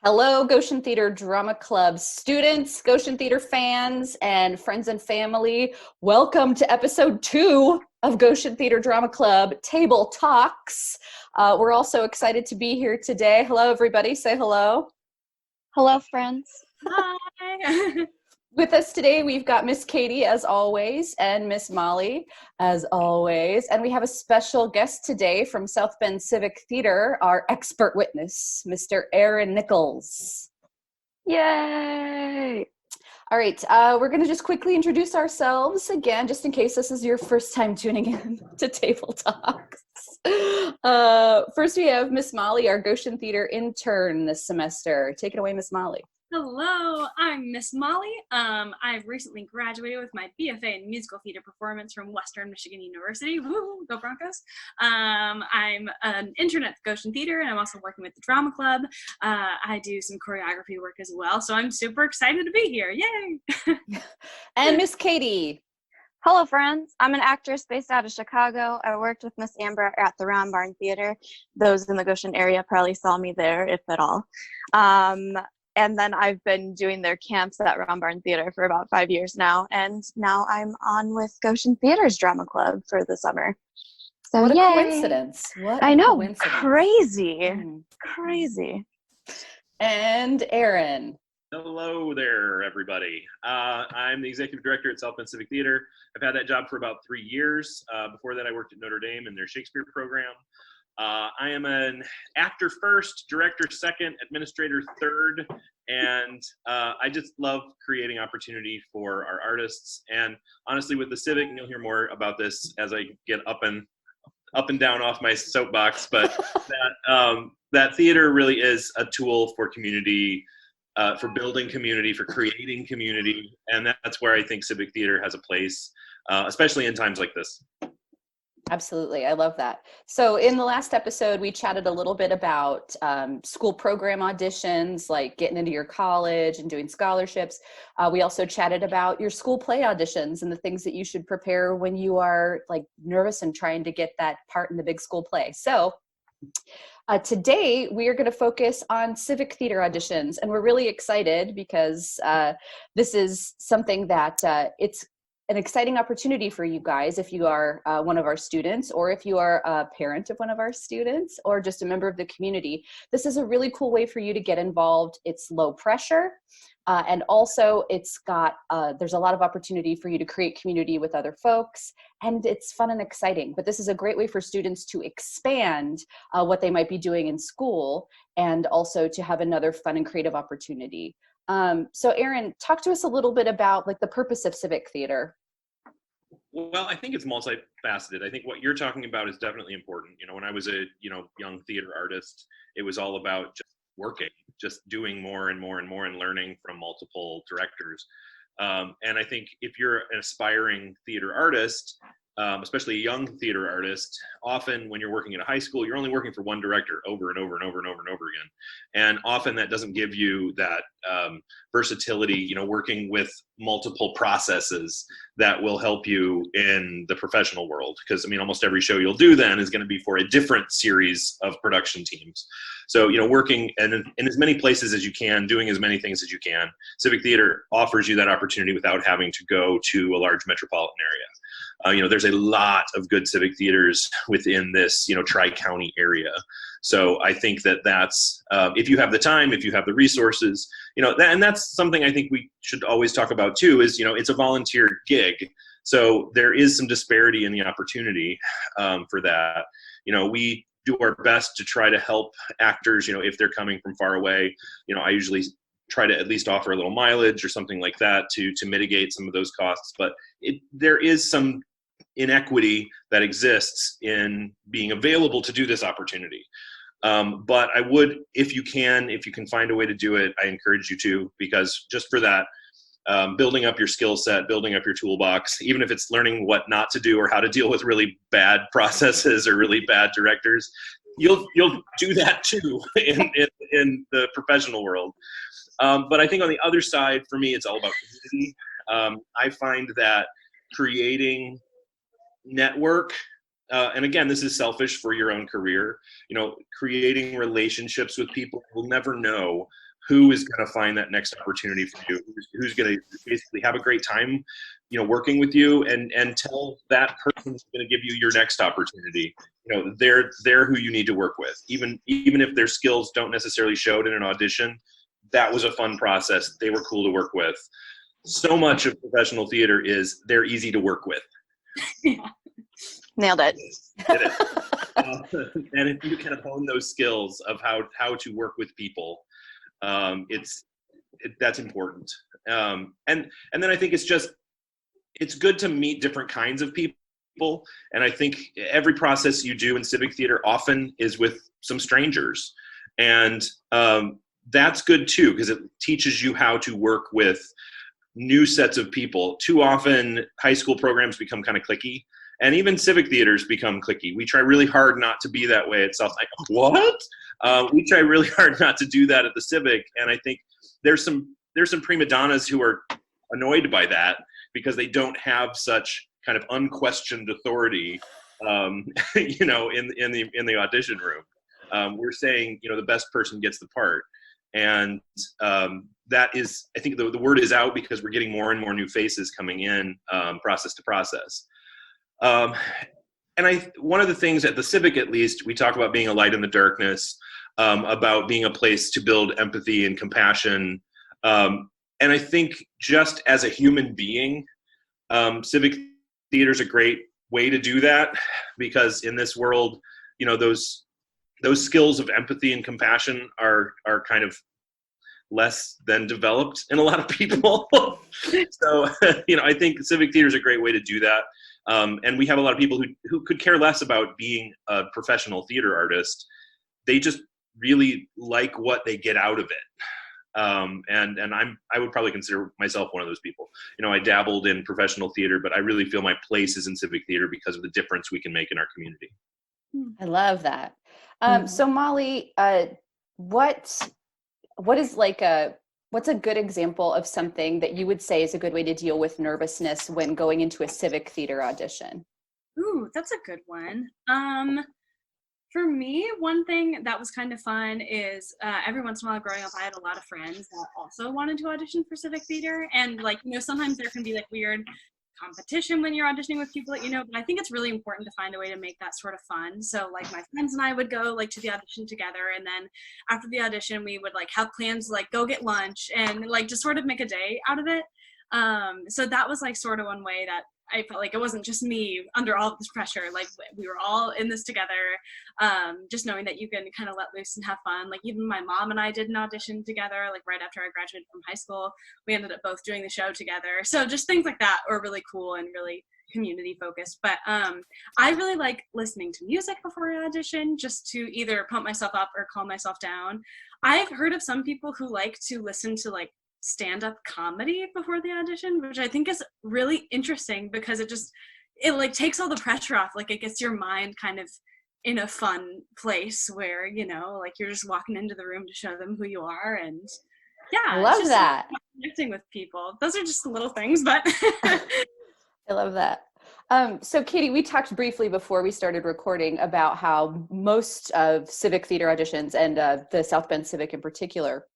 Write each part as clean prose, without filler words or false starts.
Hello, Goshen Theater Drama Club students, Goshen Theater fans, and friends and family. Welcome to episode 2 of Goshen Theater Drama Club Table Talks. We're also excited to be here today. Hello, everybody. Say hello. Hello, friends. Hi. With us today, we've got Miss Katie, as always, and Miss Molly, as always. And we have a special guest today from South Bend Civic Theater, our expert witness, Mr. Aaron Nichols. Yay! All right, we're going to just quickly introduce ourselves again, just in case this is your first time tuning in to Table Talks. First, we have Miss Molly, our Goshen Theater intern this semester. Take it away, Miss Molly. Hello, I'm Miss Molly. I've recently graduated with my BFA in musical theater performance from Western Michigan University. Woo, go Broncos. I'm an intern at the Goshen Theater, and I'm also working with the Drama Club. I do some choreography work as well, so I'm super excited to be here. Yay! And Miss Katie. Hello, friends. I'm an actress based out of Chicago. I worked with Miss Amber at the Round Barn Theater. Those in the Goshen area probably saw me there, if at all. And then I've been doing their camps at Round Barn Theater for about 5 years now. And now I'm on with Goshen Theater's Drama Club for the summer. So What a yay. coincidence. What I a know, coincidence. crazy. Crazy. And Aaron. Hello there, everybody. I'm the executive director at South Bend Civic Theater. I've had that job for about 3 years. Before that, I worked at Notre Dame in their Shakespeare program. I am an actor first, director second, administrator third, and I just love creating opportunity for our artists. And honestly, with the Civic, and you'll hear more about this as I get up and down off my soapbox, but that theater really is a tool for community, for building community, for creating community, and that's where I think Civic Theater has a place, especially in times like this. Absolutely. I love that. So in the last episode, we chatted a little bit about school program auditions, like getting into your college and doing scholarships. We also chatted about your school play auditions and the things that you should prepare when you are like nervous and trying to get that part in the big school play. So today we are going to focus on civic theater auditions, and we're really excited because this is something that it's an exciting opportunity for you guys if you are one of our students, or if you are a parent of one of our students, or just a member of the community. This is a really cool way for you to get involved. It's low pressure, and also it's got, there's a lot of opportunity for you to create community with other folks, and it's fun and exciting. But this is a great way for students to expand what they might be doing in school, and also to have another fun and creative opportunity. So Aaron, talk to us a little bit about like the purpose of civic theater. Well, I think it's multifaceted. I think what you're talking about is definitely important. You know, when I was a young theater artist, it was all about just working, just doing more and more and more, and learning from multiple directors. And I think if you're an aspiring theater artist, especially a young theater artist, often when you're working at a high school, you're only working for one director over and over and over and over and over again. And often that doesn't give you that versatility, working with multiple processes that will help you in the professional world. Because, almost every show you'll do then is going to be for a different series of production teams. So, working in as many places as you can, doing as many things as you can, Civic Theater offers you that opportunity without having to go to a large metropolitan area. There's a lot of good civic theaters within this, tri-county area. So I think that's, if you have the time, if you have the resources, and that's something I think we should always talk about too, is, it's a volunteer gig. So there is some disparity in the opportunity for that. We do our best to try to help actors, if they're coming from far away. I usually try to at least offer a little mileage or something like that to mitigate some of those costs. But there is some inequity that exists in being available to do this opportunity. But I would, if you can find a way to do it, I encourage you to, because just for that, building up your skill set, building up your toolbox, even if it's learning what not to do or how to deal with really bad processes or really bad directors, you'll do that too in the professional world. But I think on the other side, for me, it's all about community. I find that creating network and again, this is selfish for your own career, creating relationships with people. You'll never know who is going to find that next opportunity for you, who's going to basically have a great time, working with you, and tell that person who's going to give you your next opportunity, they're who you need to work with. Even if their skills don't necessarily show it in an audition, that was a fun process. They were cool to work with. So much of professional theater is they're easy to work with. Yeah. Nailed it. Did it. And if you can hone those skills of how to work with people, that's important. And then I think it's good to meet different kinds of people. And I think every process you do in civic theater often is with some strangers. And that's good too, because it teaches you how to work with new sets of people. Too often high school programs become kind of cliquey, and even civic theaters become cliquey. We try really hard not to be that way at South. Like, what? We try really hard not to do that at the civic, and I think there's some prima donnas who are annoyed by that because they don't have such kind of unquestioned authority, in the audition room. We're saying, the best person gets the part, and that is, I think the word is out because we're getting more and more new faces coming in, process to process. And one of the things at the Civic, at least, we talk about being a light in the darkness, about being a place to build empathy and compassion. And I think just as a human being, civic theater is a great way to do that, because in this world, those skills of empathy and compassion are kind of less than developed in a lot of people. So, I think civic theater is a great way to do that. And we have a lot of people who could care less about being a professional theater artist. They just really like what they get out of it. And I would probably consider myself one of those people. I dabbled in professional theater, but I really feel my place is in civic theater because of the difference we can make in our community. I love that. So Molly, what's a good example of something that you would say is a good way to deal with nervousness when going into a civic theater audition? Ooh, that's a good one. For me, one thing that was kind of fun is every once in a while growing up, I had a lot of friends that also wanted to audition for civic theater. And sometimes there can be weird competition when you're auditioning with people that but I think it's really important to find a way to make that sort of fun. So my friends and I would go to the audition together, and then after the audition we would have plans to go get lunch and just sort of make a day out of it. So that was sort of one way that I felt like it wasn't just me under all of this pressure. We were all in this together. Just knowing that you can kind of let loose and have fun. Even my mom and I did an audition together, right after I graduated from high school. We ended up both doing the show together. So just things like that are really cool and really community focused. But I really like listening to music before I audition, just to either pump myself up or calm myself down. I've heard of some people who like to listen to stand-up comedy before the audition, which I think is really interesting because it takes all the pressure off. It gets your mind kind of in a fun place where you're just walking into the room to show them who you are. And yeah, I love that. Connecting with people. Those are just little things, but I love that. So Katie, we talked briefly before we started recording about how most of civic theater auditions, and the South Bend Civic in particular,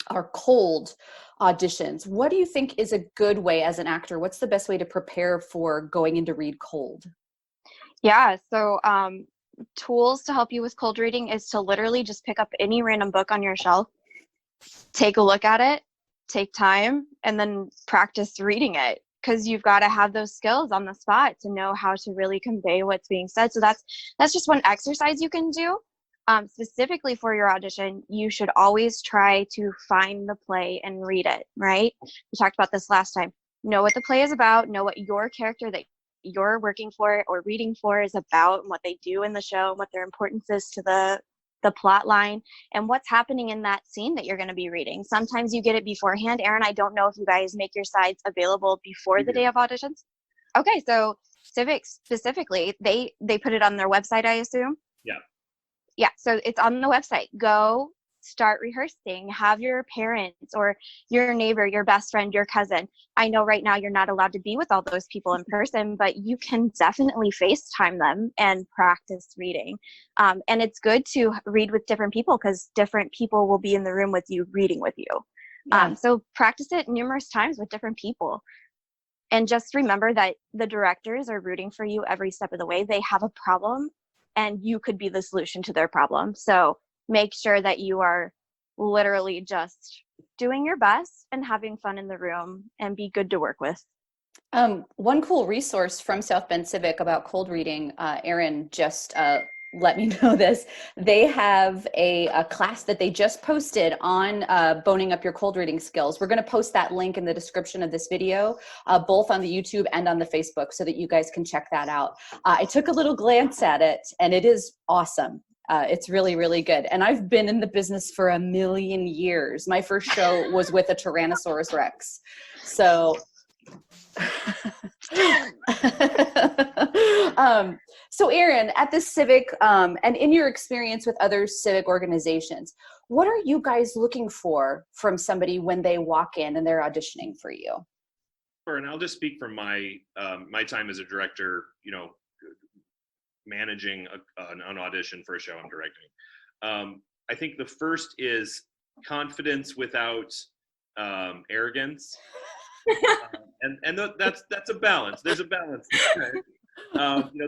are cold auditions. What do you think is a good way as an actor? What's the best way to prepare for going into read cold? Yeah, so tools to help you with cold reading is to literally just pick up any random book on your shelf, take a look at it, take time, and then practice reading it, because you've got to have those skills on the spot to know how to really convey what's being said. So that's just one exercise you can do. Specifically for your audition, you should always try to find the play and read it, right? We talked about this last time. Know what the play is about, know what your character that you're working for or reading for is about, and what they do in the show, and what their importance is to the plot line, and what's happening in that scene that you're going to be reading. Sometimes you get it beforehand. Aaron, I don't know if you guys make your sides available before the day of auditions. Okay, so Civic specifically, they put it on their website, I assume? Yeah. Yeah, so it's on the website. Go start rehearsing. Have your parents or your neighbor, your best friend, your cousin. I know right now you're not allowed to be with all those people in person, but you can definitely FaceTime them and practice reading. And it's good to read with different people because different people will be in the room with you reading with you. Yeah. So practice it numerous times with different people. And just remember that the directors are rooting for you every step of the way. They have a problem and you could be the solution to their problem. So make sure that you are literally just doing your best and having fun in the room and be good to work with. One cool resource from South Bend Civic about cold reading, Erin just let me know this. They have a class that they just posted on boning up your cold reading skills. We're going to post that link in the description of this video, both on the YouTube and on the Facebook, so that you guys can check that out. I took a little glance at it, and it is awesome. It's really, really good. And I've been in the business for 1,000,000 years. My first show was with a Tyrannosaurus Rex. So so Erin, at the Civic, and in your experience with other civic organizations, what are you guys looking for from somebody when they walk in and they're auditioning for you? Sure, and I'll just speak from my my time as a director, managing an audition for a show I'm directing. I think the first is confidence without arrogance. That's a balance. There's a balance there.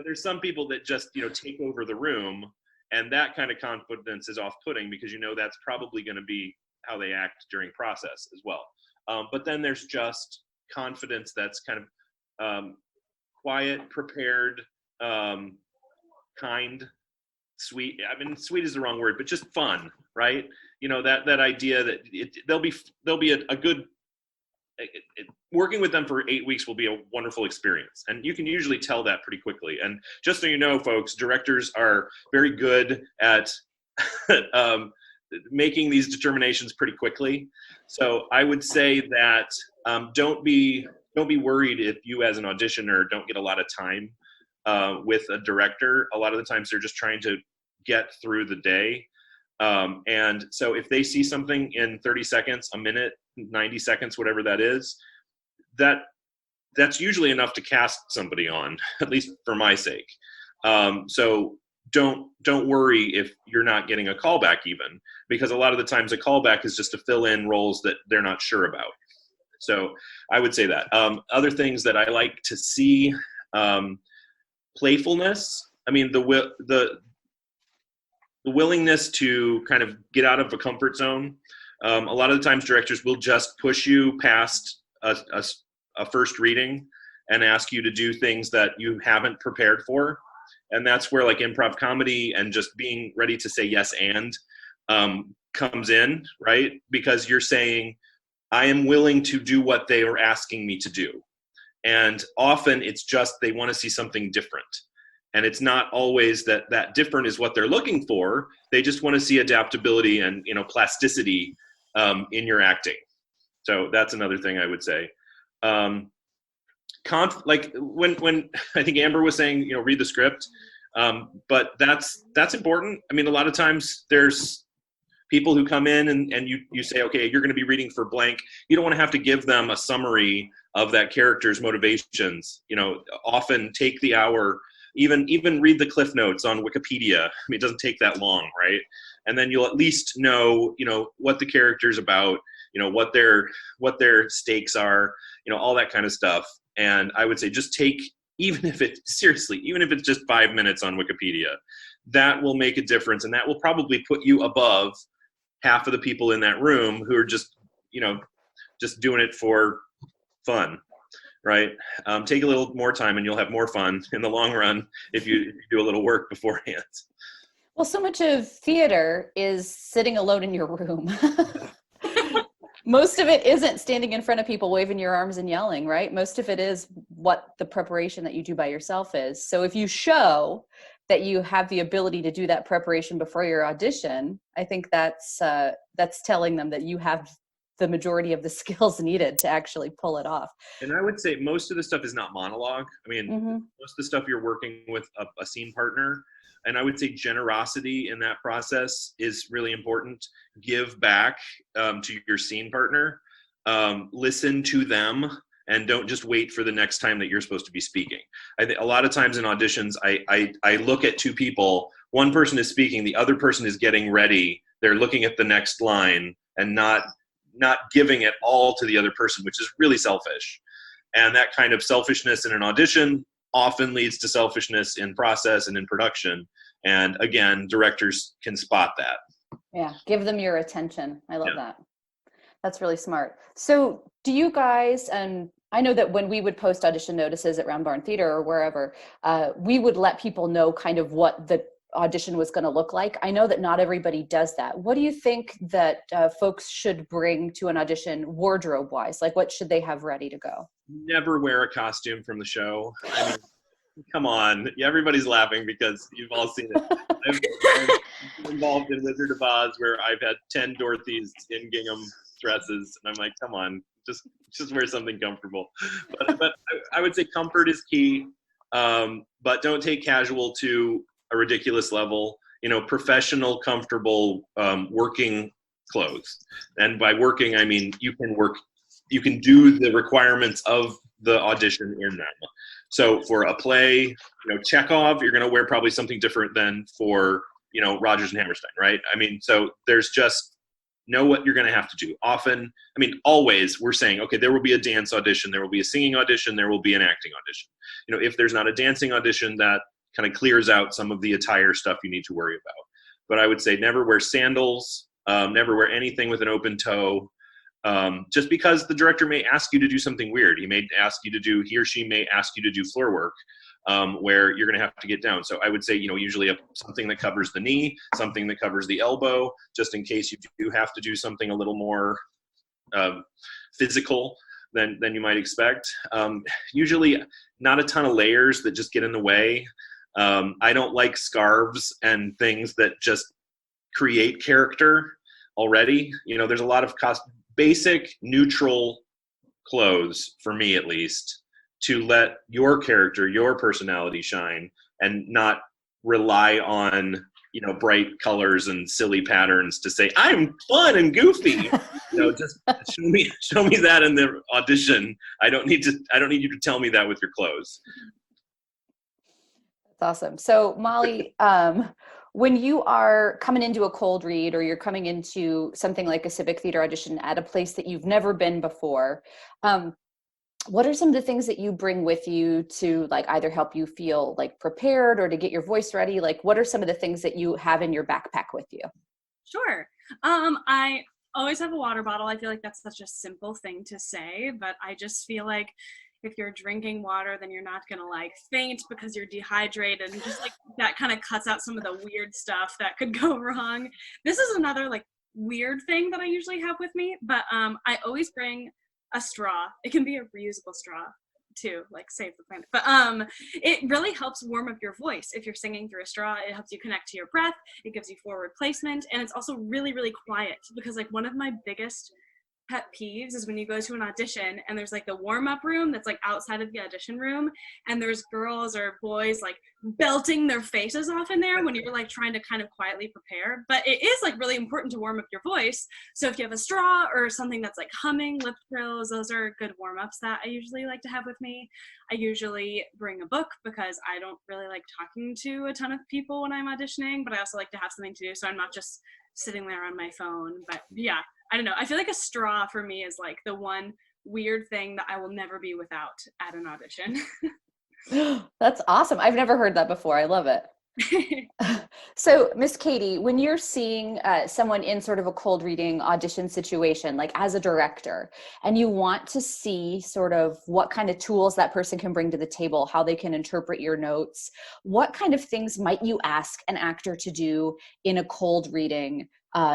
There's some people that just take over the room, and that kind of confidence is off-putting because that's probably going to be how they act during process as well. But then there's just confidence that's kind of quiet, prepared, kind, sweet. I mean, sweet is the wrong word, but just fun, right? That idea that they'll be a good. Working with them for 8 weeks will be a wonderful experience, and you can usually tell that pretty quickly. And just so you know, folks, directors are very good at making these determinations pretty quickly. So I would say that don't be worried if you as an auditioner don't get a lot of time with a director. A lot of the times they're just trying to get through the day. And so if they see something in 30 seconds, a minute, 90 seconds, whatever that is, that's usually enough to cast somebody on, at least for my sake. So don't worry if you're not getting a callback even, because a lot of the times a callback is just to fill in roles that they're not sure about. So I would say that. Other things that I like to see, playfulness. I mean, the willingness to kind of get out of a comfort zone. A lot of the times directors will just push you past a first reading and ask you to do things that you haven't prepared for. And that's where like improv comedy and just being ready to say yes and comes in, right? Because you're saying, I am willing to do what they are asking me to do. And often it's just they want to see something different. And it's not always that different is what they're looking for. They just want to see adaptability and plasticity in your acting. So that's another thing I would say. Like when I think Amber was saying, read the script, but that's important. I mean, a lot of times there's people who come in and you say, okay, you're going to be reading for blank. You don't want to have to give them a summary of that character's motivations. Often take the hour. Even read the cliff notes on Wikipedia. I mean, it doesn't take that long, right? And then you'll at least know, what the character's about, what their stakes are, all that kind of stuff. And I would say just take, even if it's just 5 minutes on Wikipedia, that will make a difference. And that will probably put you above half of the people in that room who are just doing it for fun. Right? Take a little more time and you'll have more fun in the long run if you do a little work beforehand. Well, so much of theater is sitting alone in your room. Most of it isn't standing in front of people waving your arms and yelling, right? Most of it is what the preparation that you do by yourself is. So if you show that you have the ability to do that preparation before your audition, I think that's telling them that you have the majority of the skills needed to actually pull it off. And I would say most of the stuff is not monologue. I mean, Mm-hmm. most of the stuff you're working with a scene partner. and I would say generosity in that process is really important. Give back to your scene partner. Listen to them, and don't just wait for the next time that you're supposed to be speaking. I think a lot of times in auditions, I look at two people. One person is speaking, the other person is getting ready. They're looking at the next line and not giving it all to the other person, which is really selfish. And that kind of selfishness in an audition often leads to selfishness in process and in production. And again, directors can spot that. Yeah, give them your attention. I love that. That's really smart. So do you guys, and I know that when we would post audition notices at Round Barn Theater or wherever, we would let people know kind of what the audition was going to look like. I know that not everybody does that. What do you think that folks should bring to an audition wardrobe wise? Like what should they have ready to go? Never wear a costume from the show. I mean, come on. Everybody's laughing because you've all seen it. I've been involved in Wizard of Oz where I've had 10 Dorothys in gingham dresses, and I'm like, come on, just wear something comfortable. But I would say comfort is key, but don't take casual to a ridiculous level. Professional, comfortable working clothes. And by working, I mean you can do the requirements of the audition in them. So for a play, Chekhov, you're going to wear probably something different than for Rodgers and Hammerstein, right? I mean, so there's just know what you're going to have to do. Often, I mean, always we're saying, okay, there will be a dance audition, there will be a singing audition, there will be an acting audition. If there's not a dancing audition, that kind of clears out some of the attire stuff you need to worry about. But I would say never wear sandals, never wear anything with an open toe, just because the director may ask you to do something weird. He or she may ask you to do floor work, where you're going to have to get down. So I would say, usually something that covers the knee, something that covers the elbow, just in case you do have to do something a little more physical than you might expect. Usually not a ton of layers that just get in the way. I don't like scarves and things that just create character already. There's a lot of basic neutral clothes, for me at least, to let your character, your personality shine, and not rely on bright colors and silly patterns to say I'm fun and goofy. Just show me that in the audition. I don't need you to tell me that with your clothes. That's awesome. So Molly, when you are coming into a cold read or you're coming into something like a civic theater audition at a place that you've never been before, what are some of the things that you bring with you to like either help you feel like prepared or to get your voice ready? Like what are some of the things that you have in your backpack with you? Sure. I always have a water bottle. I feel like that's such a simple thing to say, but I just feel like if you're drinking water, then you're not gonna like faint because you're dehydrated, and just like that kind of cuts out some of the weird stuff that could go wrong. This is another like weird thing that I usually have with me, but I always bring a straw. It can be a reusable straw too, like save the planet. But it really helps warm up your voice if you're singing through a straw. It helps you connect to your breath. It gives you forward placement, and it's also really, really quiet, because like one of my biggest pet peeves is when you go to an audition and there's like the warm-up room that's like outside of the audition room, and there's girls or boys like belting their faces off in there when you're like trying to kind of quietly prepare. But it is like really important to warm up your voice. So if you have a straw or something that's like humming, lip trills, those are good warm-ups that I usually like to have with me. I usually bring a book because I don't really like talking to a ton of people when I'm auditioning, but I also like to have something to do so I'm not just sitting there on my phone. But yeah, I don't know. I feel like a straw for me is like the one weird thing that I will never be without at an audition. That's awesome. I've never heard that before. I love it. So Miss Katie, when you're seeing someone in sort of a cold reading audition situation, like as a director, and you want to see sort of what kind of tools that person can bring to the table, how they can interpret your notes, what kind of things might you ask an actor to do in a cold reading,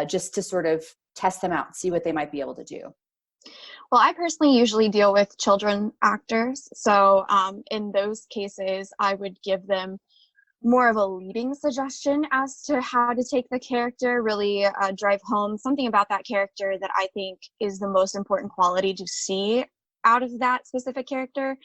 just to sort of test them out, see what they might be able to do? Well, I personally usually deal with children actors. So in those cases, I would give them more of a leading suggestion as to how to take the character, really drive home something about that character that I think is the most important quality to see out of that specific character.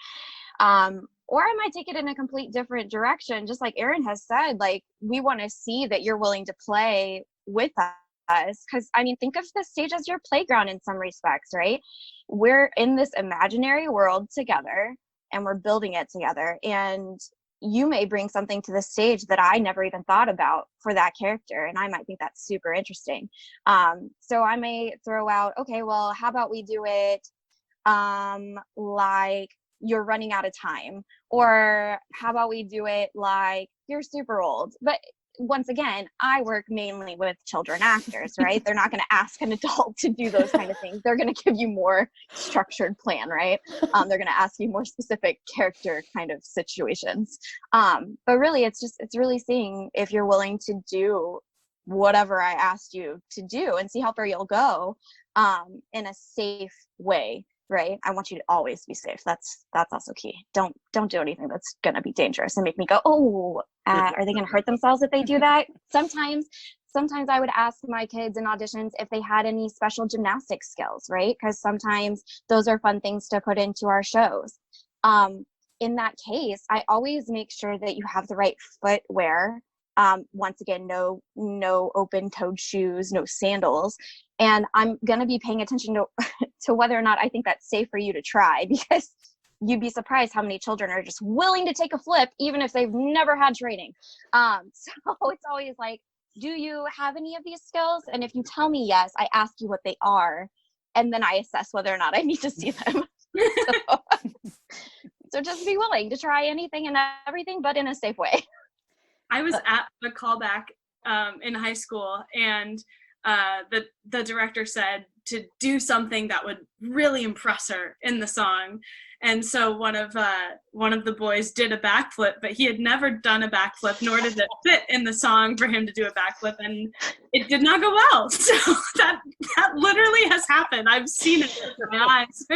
or I might take it in a complete different direction. Just like Erin has said, like, we want to see that you're willing to play with us. Because, I mean, think of the stage as your playground in some respects, right? We're in this imaginary world together and we're building it together. And you may bring something to the stage that I never even thought about for that character. And I might think that's super interesting. So I may throw out, okay, well, how about we do it like you're running out of time, or how about we do it like you're super old. But once again, I work mainly with children actors, right? They're not going to ask an adult to do those kind of things. They're going to give you more structured plan, right? They're going to ask you more specific character kind of situations. But really, it's really seeing if you're willing to do whatever I asked you to do and see how far you'll go in a safe way. Right. I want you to always be safe. That's also key. Don't do anything that's going to be dangerous and make me go, oh, are they going to hurt themselves if they do that? Sometimes I would ask my kids in auditions if they had any special gymnastic skills, right? Because sometimes those are fun things to put into our shows. In that case, I always make sure that you have the right footwear. Once again, no open-toed shoes, no sandals. And I'm going to be paying attention to whether or not I think that's safe for you to try, because you'd be surprised how many children are just willing to take a flip, even if they've never had training. So it's always like, do you have any of these skills? And if you tell me yes, I ask you what they are, and then I assess whether or not I need to see them. So just be willing to try anything and everything, but in a safe way. I was at the callback in high school, and the director said to do something that would really impress her in the song. And so one of the boys did a backflip, but he had never done a backflip, nor did it fit in the song for him to do a backflip, and it did not go well. So that literally has happened. I've seen it with my eyes.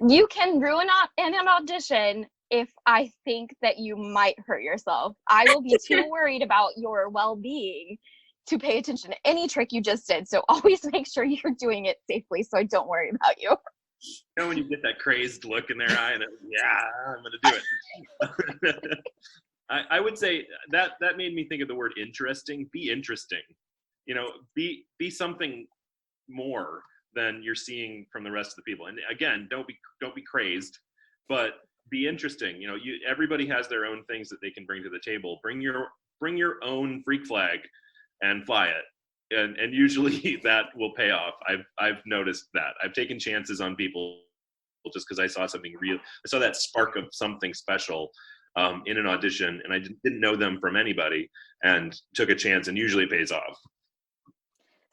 You can ruin an audition if I think that you might hurt yourself. I will be too worried about your well-being to pay attention to any trick you just did. So always make sure you're doing it safely so I don't worry about you. You know, when you get that crazed look in their eye and I'm going to do it. I would say that made me think of the word interesting. Be interesting. You know, be something more than you're seeing from the rest of the people. And again, don't be crazed, but be interesting. You know, everybody has their own things that they can bring to the table. Bring your own freak flag and fly it. And usually that will pay off. I've noticed that. I've taken chances on people just because I saw something real. I saw that spark of something special in an audition, and I didn't know them from anybody, and took a chance, and usually it pays off.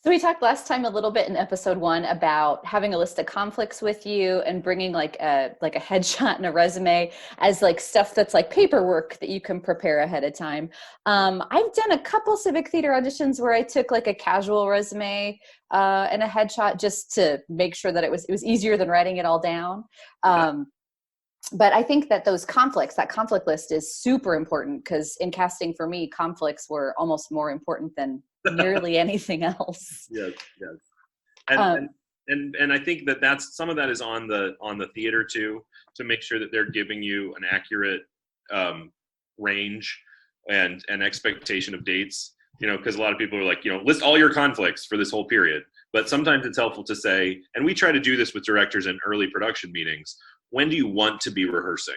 So we talked last time a little bit in episode 1 about having a list of conflicts with you and bringing like a headshot and a resume as like stuff that's like paperwork that you can prepare ahead of time. I've done a couple civic theater auditions where I took like a casual resume and a headshot just to make sure that it was easier than writing it all down. But I think that that conflict list is super important, because in casting for me, conflicts were almost more important than nearly anything else. Yes. And I think that's some of that is on the theater too, to make sure that they're giving you an accurate range and an expectation of dates. You know, because a lot of people are like, you know, list all your conflicts for this whole period. But sometimes it's helpful to say, and we try to do this with directors in early production meetings, when do you want to be rehearsing?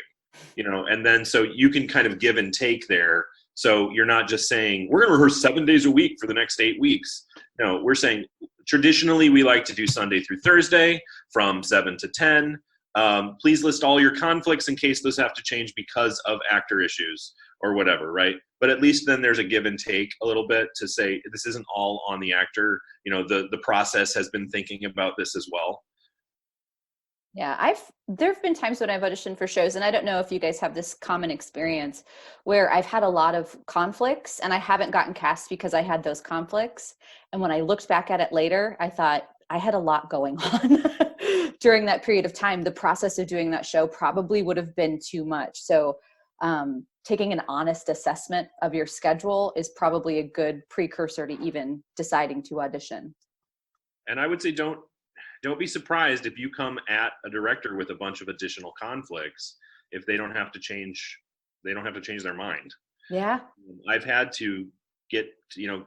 You know, and then so you can kind of give and take there. So you're not just saying, we're going to rehearse 7 days a week for the next 8 weeks. No, we're saying, traditionally, we like to do Sunday through Thursday from 7 to 10. Please list all your conflicts in case those have to change because of actor issues or whatever, right? But at least then there's a give and take a little bit to say, this isn't all on the actor. You know, the process has been thinking about this as well. Yeah, there have been times when I've auditioned for shows, and I don't know if you guys have this common experience where I've had a lot of conflicts and I haven't gotten cast because I had those conflicts. And when I looked back at it later, I thought I had a lot going on during that period of time. The process of doing that show probably would have been too much. So taking an honest assessment of your schedule is probably a good precursor to even deciding to audition. And I would say don't be surprised if you come at a director with a bunch of additional conflicts. if they don't have to change their mind. Yeah. I've had to get,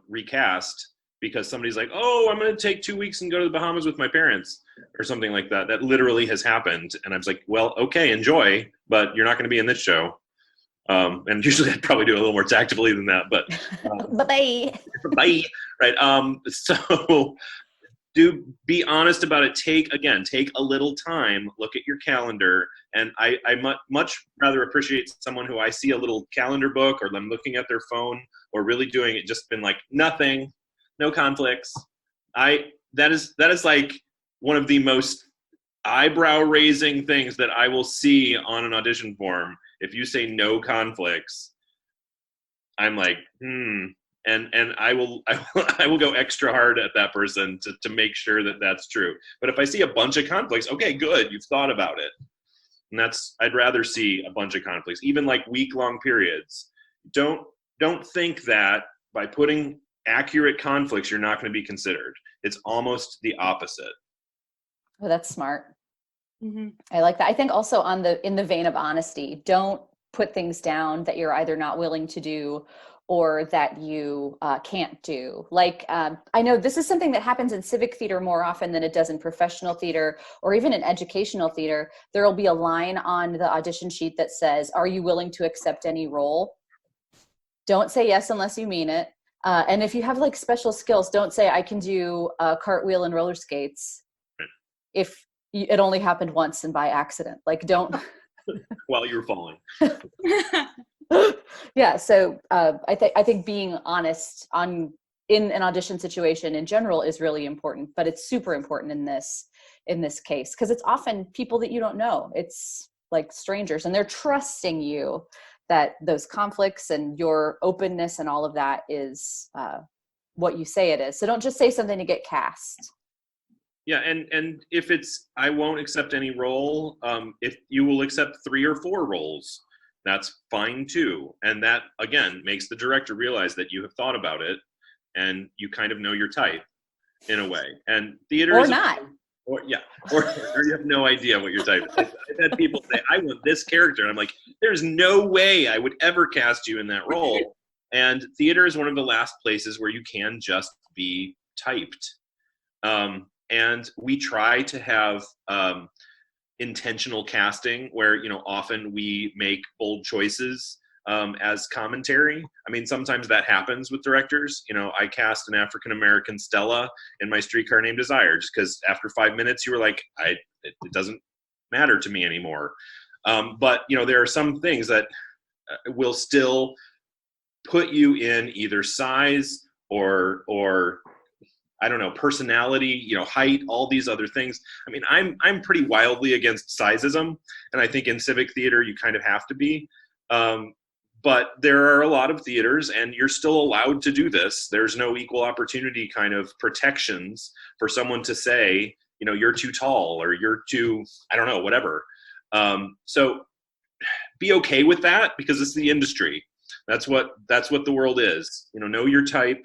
recast because somebody's like, oh, I'm going to take 2 weeks and go to the Bahamas with my parents or something like that. That literally has happened. And I was like, well, okay, enjoy, but you're not going to be in this show. And usually I'd probably do it a little more tactfully than that, but Bye-bye. bye. Right. So do be honest about it. Take a little time, look at your calendar. And I much rather appreciate someone who I see a little calendar book or them looking at their phone or really doing it, just been like, nothing, no conflicts. That is like one of the most eyebrow raising things that I will see on an audition form. If you say no conflicts, I'm like, and I will go extra hard at that person to make sure that that's true. But if I see a bunch of conflicts, okay, good, you've thought about it. And I'd rather see a bunch of conflicts, even like week-long periods. Don't think that by putting accurate conflicts, you're not going to be considered. It's almost the opposite. Oh, that's smart. Mm-hmm. I like that. I think also in the vein of honesty, don't put things down that you're either not willing to do or that you can't do. Like, I know this is something that happens in civic theater more often than it does in professional theater or even in educational theater. There will be a line on the audition sheet that says, are you willing to accept any role? Don't say yes unless you mean it. And if you have like special skills, don't say I can do a cartwheel and roller skates if it only happened once and by accident. Like, don't. While you were falling. Yeah. So I think being honest in an audition situation in general is really important, but it's super important in this case because it's often people that you don't know. It's like strangers, and they're trusting you that those conflicts and your openness and all of that is what you say it is. So don't just say something to get cast. Yeah, and if it's I won't accept any role, if you will accept 3 or 4 roles, that's fine too. And that again makes the director realize that you have thought about it and you kind of know your type in a way. And theater Or is not. or you have no idea what your type is. I've had people say, I want this character, and I'm like, there's no way I would ever cast you in that role. And theater is one of the last places where you can just be typed. And we try to have intentional casting where, often we make bold choices as commentary. I mean, sometimes that happens with directors. I cast an African-American Stella in My Streetcar Named Desire just because after 5 minutes you were like, it doesn't matter to me anymore. But, there are some things that will still put you in either size or I don't know, personality, height, all these other things. I mean, I'm pretty wildly against sizeism, and I think in civic theater you kind of have to be. But there are a lot of theaters, and you're still allowed to do this. There's no equal opportunity kind of protections for someone to say, you're too tall or you're too, I don't know, whatever. So be okay with that because it's the industry. That's what the world is. Know your type.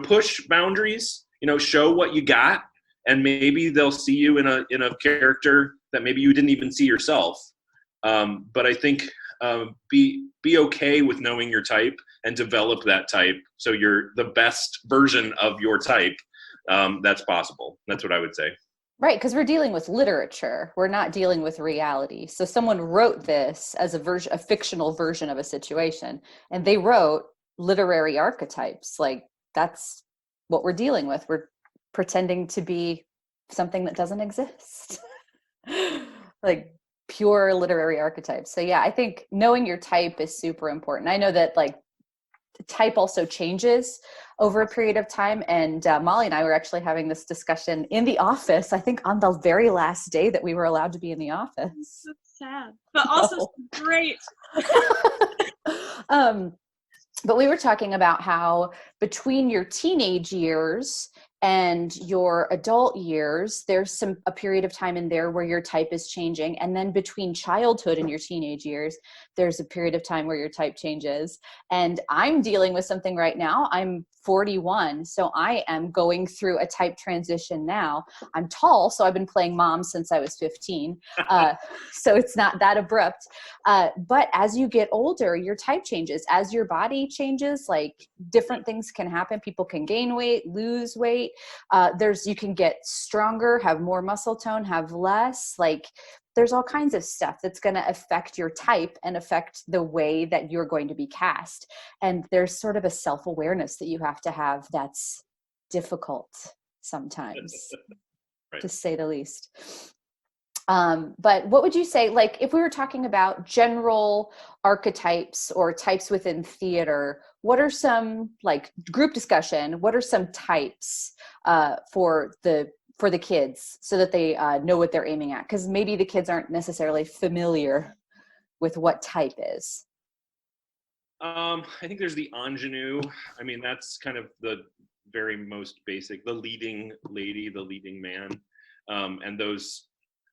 Push boundaries. Show what you got, and maybe they'll see you in a character that maybe you didn't even see yourself. But I think be okay with knowing your type and develop that type so you're the best version of your type that's possible. That's what I would say. Right, because we're dealing with literature. We're not dealing with reality. So someone wrote this as a fictional version of a situation, and they wrote literary archetypes. Like, that's what we're dealing with. We're pretending to be something that doesn't exist. Like pure literary archetypes. So yeah, I think knowing your type is super important. I know that like type also changes over a period of time. And Molly and I were actually having this discussion in the office, I think on the very last day that we were allowed to be in the office. That's sad, but also great. But we were talking about how between your teenage years and your adult years, there's a period of time in there where your type is changing. And then between childhood and your teenage years, there's a period of time where your type changes. And I'm dealing with something right now. I'm 41. So I am going through a type transition now. I'm tall, so I've been playing mom since I was 15. So it's not that abrupt. But as you get older, your type changes. As your body changes, like different things can happen. People can gain weight, lose weight. You can get stronger, have more muscle tone, have less. Like there's all kinds of stuff that's going to affect your type and affect the way that you're going to be cast. And there's sort of a self-awareness that you have to have that's difficult sometimes, Right. to say the least. But what would you say, like if we were talking about general archetypes or types within theater, what are some, like group discussion, what are some types for the kids so that they know what they're aiming at? Because maybe the kids aren't necessarily familiar with what type is. I think there's the ingenue. I mean, that's kind of the very most basic, the leading lady, the leading man. And those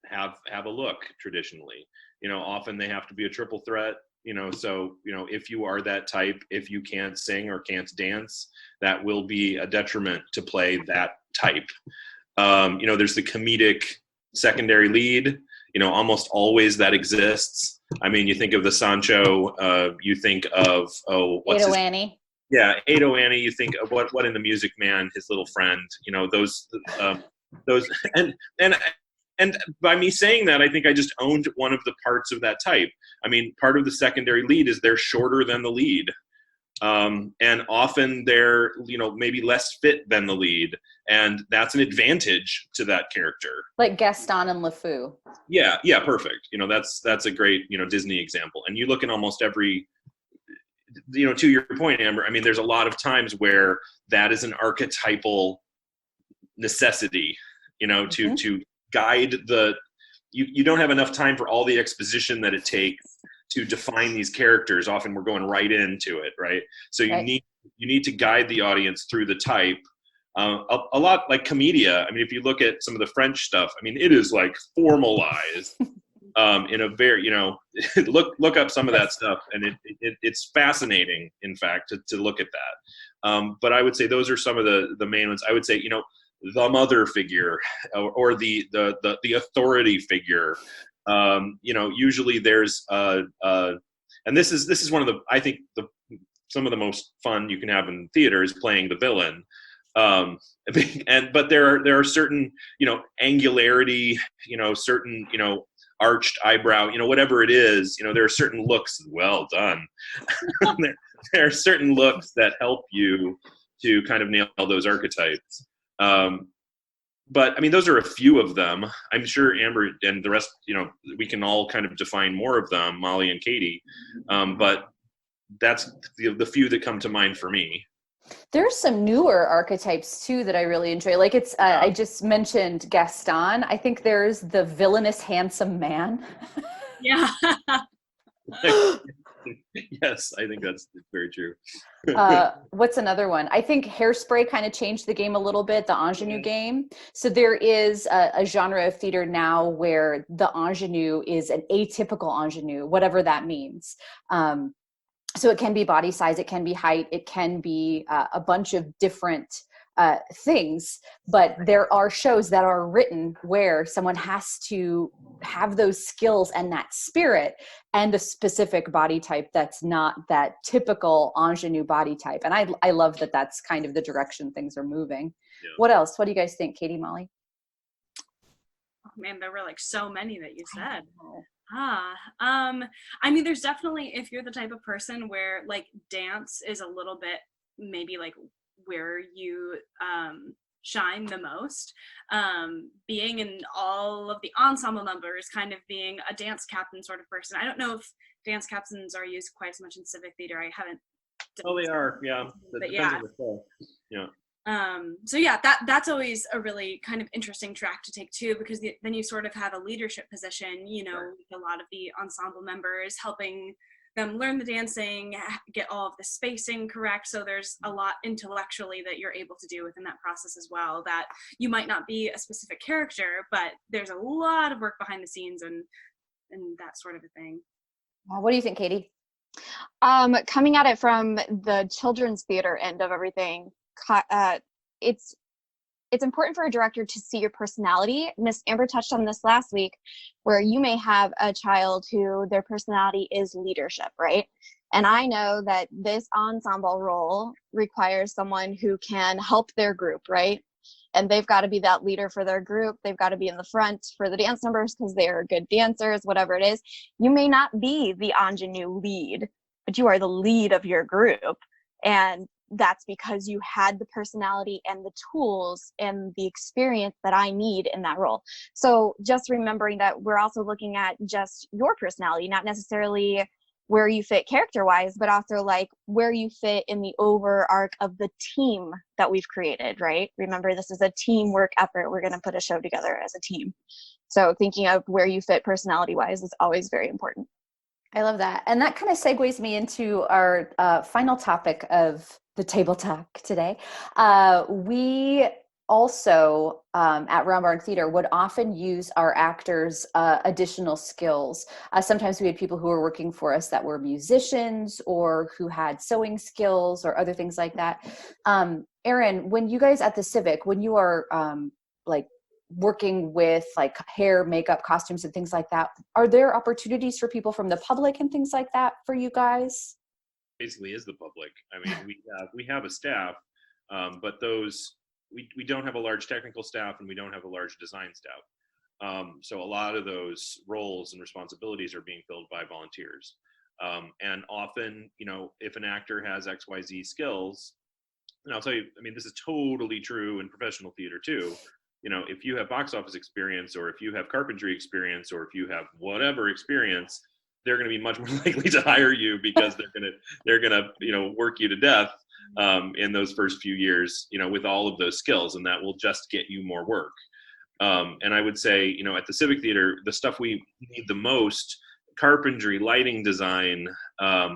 have a look traditionally. Often they have to be a triple threat. So, if you are that type, if you can't sing or can't dance, that will be a detriment to play that type. There's the comedic secondary lead, almost always that exists. I mean, you think of the Sancho, you think of, Ado Annie. Yeah, Ado Annie, you think of what in The Music Man, his little friend, those, and by me saying that, I think I just owned one of the parts of that type. I mean, part of the secondary lead is they're shorter than the lead. And often they're, maybe less fit than the lead. And that's an advantage to that character. Like Gaston and LeFou. Yeah, perfect. That's a great, Disney example. And you look in almost every, to your point, Amber, I mean, there's a lot of times where that is an archetypal necessity, to guide you don't have enough time for all the exposition that it takes to define these characters. Often we're going right into it, right? So you need to guide the audience through the type. A lot like Commedia. I mean, if you look at some of the French stuff, I mean, it is like formalized in a very, look up some of that stuff, and it's fascinating, in fact, to look at that. But I would say those are some of the main ones. I would say, the mother figure or the authority figure. Usually there's and this is one of the, I think some of the most fun you can have in theater is playing the villain. But there are certain, angularity, certain, arched eyebrow, whatever it is, there are certain looks. Well done. there are certain looks that help you to kind of nail those archetypes. But I mean, those are a few of them. I'm sure Amber and the rest, we can all kind of define more of them, Molly and Katie. But that's the few that come to mind for me. There's some newer archetypes too that I really enjoy. Like I just mentioned Gaston. I think there's the villainous handsome man. Yeah. Yes, I think that's very true. What's another one? I think Hairspray kind of changed the game a little bit, the ingenue game. So there is a genre of theater now where the ingenue is an atypical ingenue, whatever that means. So it can be body size, it can be height, it can be a bunch of different things, but there are shows that are written where someone has to have those skills and that spirit and a specific body type that's not that typical ingenue body type. And I love that that's kind of the direction things are moving. Yeah. What else? What do you guys think, Katie, Molly? Oh man, there were like so many that you said. I mean, there's definitely, if you're the type of person where like dance is a little bit maybe like where you shine the most, being in all of the ensemble numbers, kind of being a dance captain sort of person. I don't know if dance captains are used quite as much in civic theater. I haven't. Oh, they are. Yeah. That depends on the show. Yeah. So yeah, that's always a really kind of interesting track to take too, because then you sort of have a leadership position, with a lot of the ensemble members helping them learn the dancing, get all of the spacing correct. So there's a lot intellectually that you're able to do within that process as well, that you might not be a specific character, but there's a lot of work behind the scenes and that sort of a thing. What do you think, Katie? Coming at it from the children's theater end of everything, it's important for a director to see your personality. Miss Amber touched on this last week, where you may have a child who their personality is leadership, right? And I know that this ensemble role requires someone who can help their group, right? And they've got to be that leader for their group. They've got to be in the front for the dance numbers because they are good dancers, whatever it is. You may not be the ingenue lead, but you are the lead of your group. And that's because you had the personality and the tools and the experience that I need in that role. So just remembering that we're also looking at just your personality, not necessarily where you fit character wise, but also like where you fit in the over arc of the team that we've created, right? Remember, this is a teamwork effort. We're going to put a show together as a team. So thinking of where you fit personality wise is always very important. I love that. And that kind of segues me into our final topic of the table talk today. We also at Round Barn Theater would often use our actors' additional skills. Sometimes we had people who were working for us that were musicians or who had sewing skills or other things like that. Erin, when you guys at the Civic, when you are like working with like hair, makeup, costumes, and things like that, are there opportunities for people from the public and things like that for you guys? Basically is the public. I mean, we have a staff, but we don't have a large technical staff and we don't have a large design staff. So a lot of those roles and responsibilities are being filled by volunteers. And often, you know, if an actor has XYZ skills, and I'll tell you, I mean, this is totally true in professional theater too. You know, if you have box office experience, or if you have carpentry experience, or if you have whatever experience, they're going to be much more likely to hire you because they're going to you know, work you to death in those first few years, you know, with all of those skills, and that will just get you more work. And I would say, you know, at the Civic Theater, the stuff we need the most, carpentry, lighting design,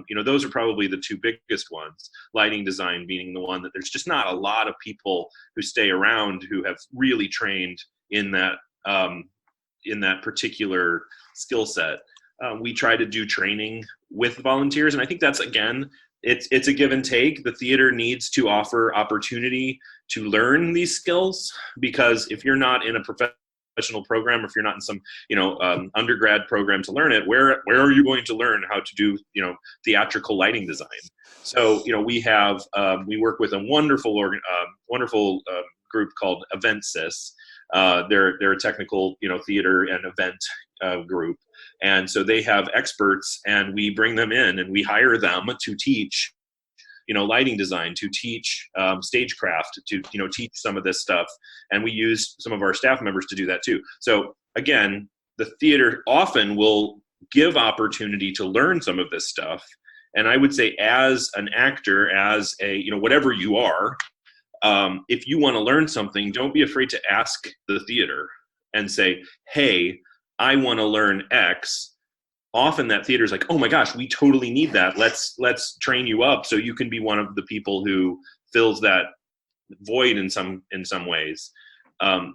you know, those are probably the two biggest ones. Lighting design being the one that there's just not a lot of people who stay around who have really trained in that particular skill set. We try to do training with volunteers, and I think that's, again, it's a give and take. The theater needs to offer opportunity to learn these skills, because if you're not in a professional program, or if you're not in some, you know, undergrad program to learn it, where are you going to learn how to do, you know, theatrical lighting design? So, you know, we work with a wonderful group called Event Sys. They're a technical, you know, theater and event group. And so they have experts, and we bring them in and we hire them to teach, you know, lighting design, to teach stagecraft, to, you know, teach some of this stuff. And we use some of our staff members to do that too. So again, the theater often will give opportunity to learn some of this stuff. And I would say, as an actor, as a, you know, whatever you are, if you want to learn something, don't be afraid to ask the theater and say, hey, I want to learn X. Often that theater is like, oh my gosh, we totally need that. Let's train you up so you can be one of the people who fills that void in some ways.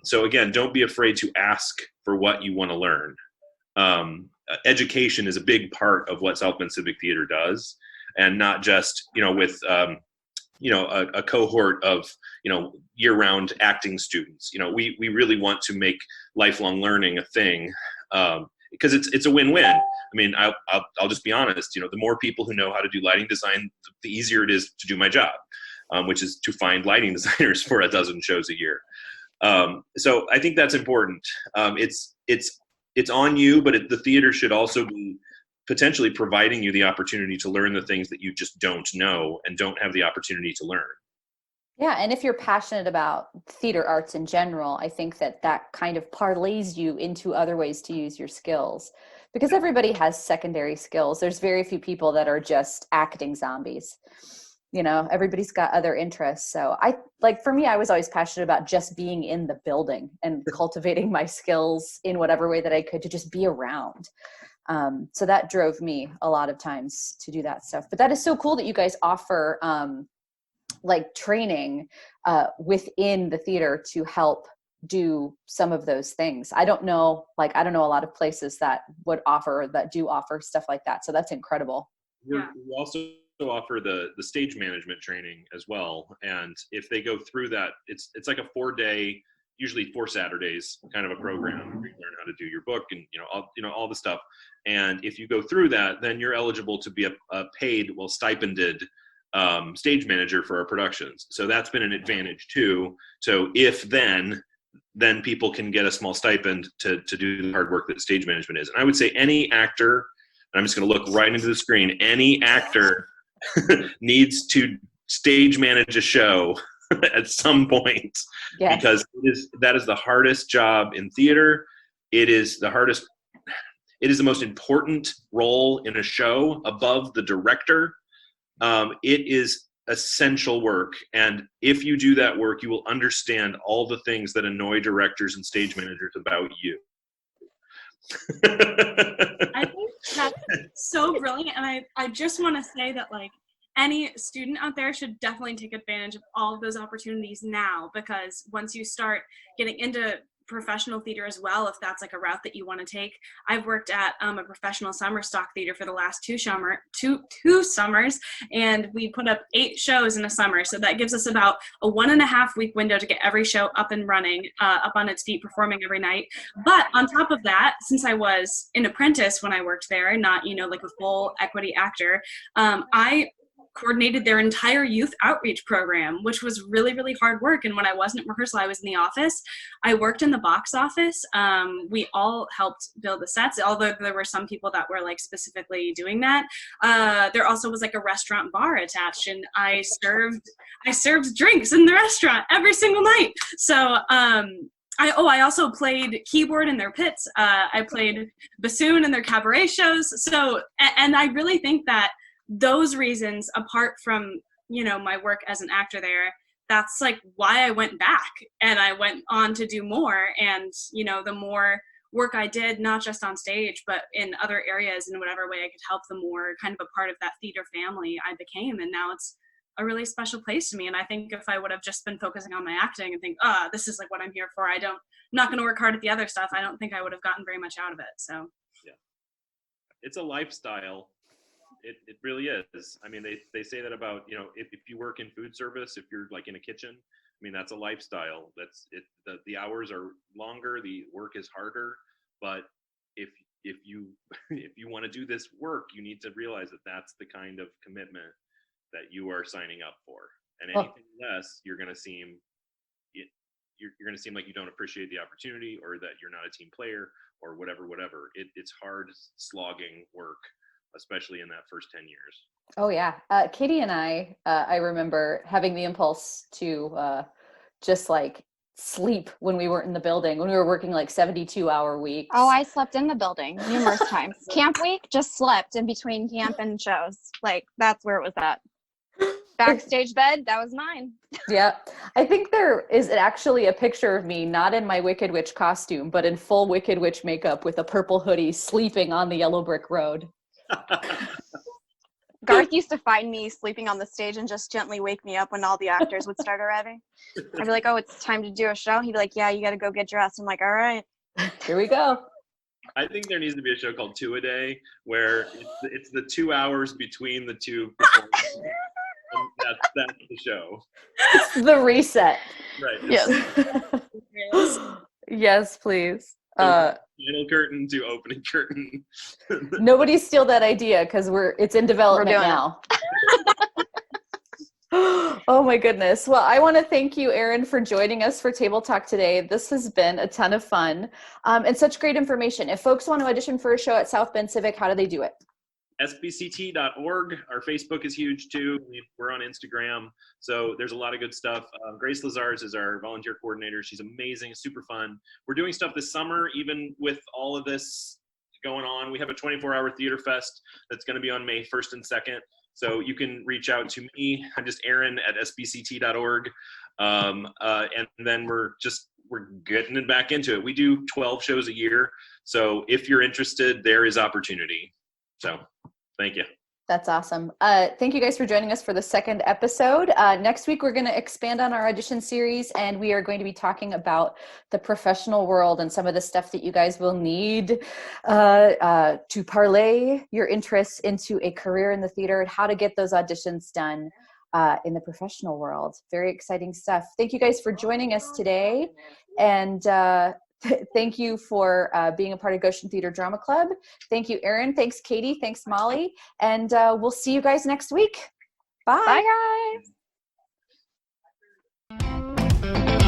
So again, don't be afraid to ask for what you want to learn. Education is a big part of what South Bend Civic Theater does, and not just, you know, with you know, a cohort of, you know, year-round acting students. You know, we really want to make lifelong learning a thing, because it's a win-win. I mean, I'll just be honest. You know, the more people who know how to do lighting design, the easier it is to do my job, which is to find lighting designers for a dozen shows a year. So I think that's important. It's on you, but the theater should also be potentially providing you the opportunity to learn the things that you just don't know and don't have the opportunity to learn. Yeah, and if you're passionate about theater arts in general, I think that kind of parlays you into other ways to use your skills, because everybody has secondary skills. There's very few people that are just acting zombies. You know, everybody's got other interests. So for me, I was always passionate about just being in the building and cultivating my skills in whatever way that I could, to just be around. So that drove me a lot of times to do that stuff. But that is so cool that you guys offer like training within the theater to help do some of those things. I don't know a lot of places that do offer stuff like that. So that's incredible. We also offer the stage management training as well. And if they go through that, it's like a 4-day, usually 4 Saturdays kind of a program where you learn how to do your book and all the stuff. And if you go through that, then you're eligible to be a paid, stipended stage manager for our productions. So that's been an advantage too. So if then people can get a small stipend to do the hard work that stage management is. And I would say any actor, and I'm just going to look right into the screen, any actor needs to stage manage a show at some point. Yes. Because that is the hardest job in theater. It is the most important role in a show above the director. It is essential work, and if you do that work, you will understand all the things that annoy directors and stage managers about you. I think that's so brilliant, and I just want to say that, like, any student out there should definitely take advantage of all of those opportunities now, because once you start getting into professional theater as well, if that's like a route that you want to take. I've worked at a professional summer stock theater for the last two summers, and we put up 8 shows in a summer. So that gives us about a 1.5 week window to get every show up and running, up on its feet, performing every night. But on top of that, since I was an apprentice when I worked there, not, like a full equity actor, I coordinated their entire youth outreach program, which was really, really hard work. And when I wasn't at rehearsal, I was in the office. I worked in the box office. We all helped build the sets, although there were some people that were like specifically doing that. There also was like a restaurant bar attached, and I served drinks in the restaurant every single night. So I also played keyboard in their pits. I played bassoon in their cabaret shows. So, and I really think that those reasons, apart from, my work as an actor there, that's like why I went back and I went on to do more. And, the more work I did, not just on stage, but in other areas, in whatever way I could help, the more kind of a part of that theater family I became. And now it's a really special place to me. And I think if I would have just been focusing on my acting and think, this is like what I'm here for, not going to work hard at the other stuff, I don't think I would have gotten very much out of it. So yeah, it's a lifestyle. It really is. I mean, they say that about, if you work in food service, if you're like in a kitchen, I mean, that's a lifestyle. That's it. The hours are longer, the work is harder, but if you want to do this work, you need to realize that that's the kind of commitment that you are signing up for. And anything less, you're going to seem like you don't appreciate the opportunity, or that you're not a team player, or whatever. It's hard slogging work, especially in that first 10 years. Oh yeah. Katie and I remember having the impulse to just like sleep when we weren't in the building, when we were working like 72-hour weeks. Oh, I slept in the building numerous times. Camp week, just slept in between camp and shows. Like, that's where it was at. Backstage bed, that was mine. Yeah. I think there is actually a picture of me, not in my Wicked Witch costume, but in full Wicked Witch makeup with a purple hoodie, sleeping on the yellow brick road. Garth used to find me sleeping on the stage and just gently wake me up when all the actors would start arriving. I'd be like, oh, it's time to do a show. He'd be like, yeah, you got to go get dressed. I'm like, all right. Here we go. I think there needs to be a show called 2 a Day, where it's the 2 hours between the two performances. That's the show. It's the reset. Right. Yes. Yes, please. Final curtain to opening curtain. Nobody steal that idea, because it's in development now. Oh my goodness. Well, I want to thank you, Erin, for joining us for Table Talk today. This has been a ton of fun, and such great information. If folks want to audition for a show at South Bend Civic, how do they do it? sbct.org. Our Facebook is huge too. We're on Instagram, so there's a lot of good stuff. Grace Lazars is our volunteer coordinator. She's amazing, super fun. We're doing stuff this summer, even with all of this going on. We have a 24-hour theater fest that's going to be on May 1st and 2nd. So you can reach out to me. I'm just Aaron at sbct.org. And then we're getting it back into it. We do 12 shows a year. So if you're interested, there is opportunity. So thank you. That's awesome. Thank you guys for joining us for the second episode. Next week, we're going to expand on our audition series, and we are going to be talking about the professional world and some of the stuff that you guys will need to parlay your interests into a career in the theater and how to get those auditions done in the professional world. Very exciting stuff. Thank you guys for joining us today. And thank you for being a part of Goshen Theater Drama Club. Thank you, Erin. Thanks, Katie. Thanks, Molly. And we'll see you guys next week. Bye. Bye, guys.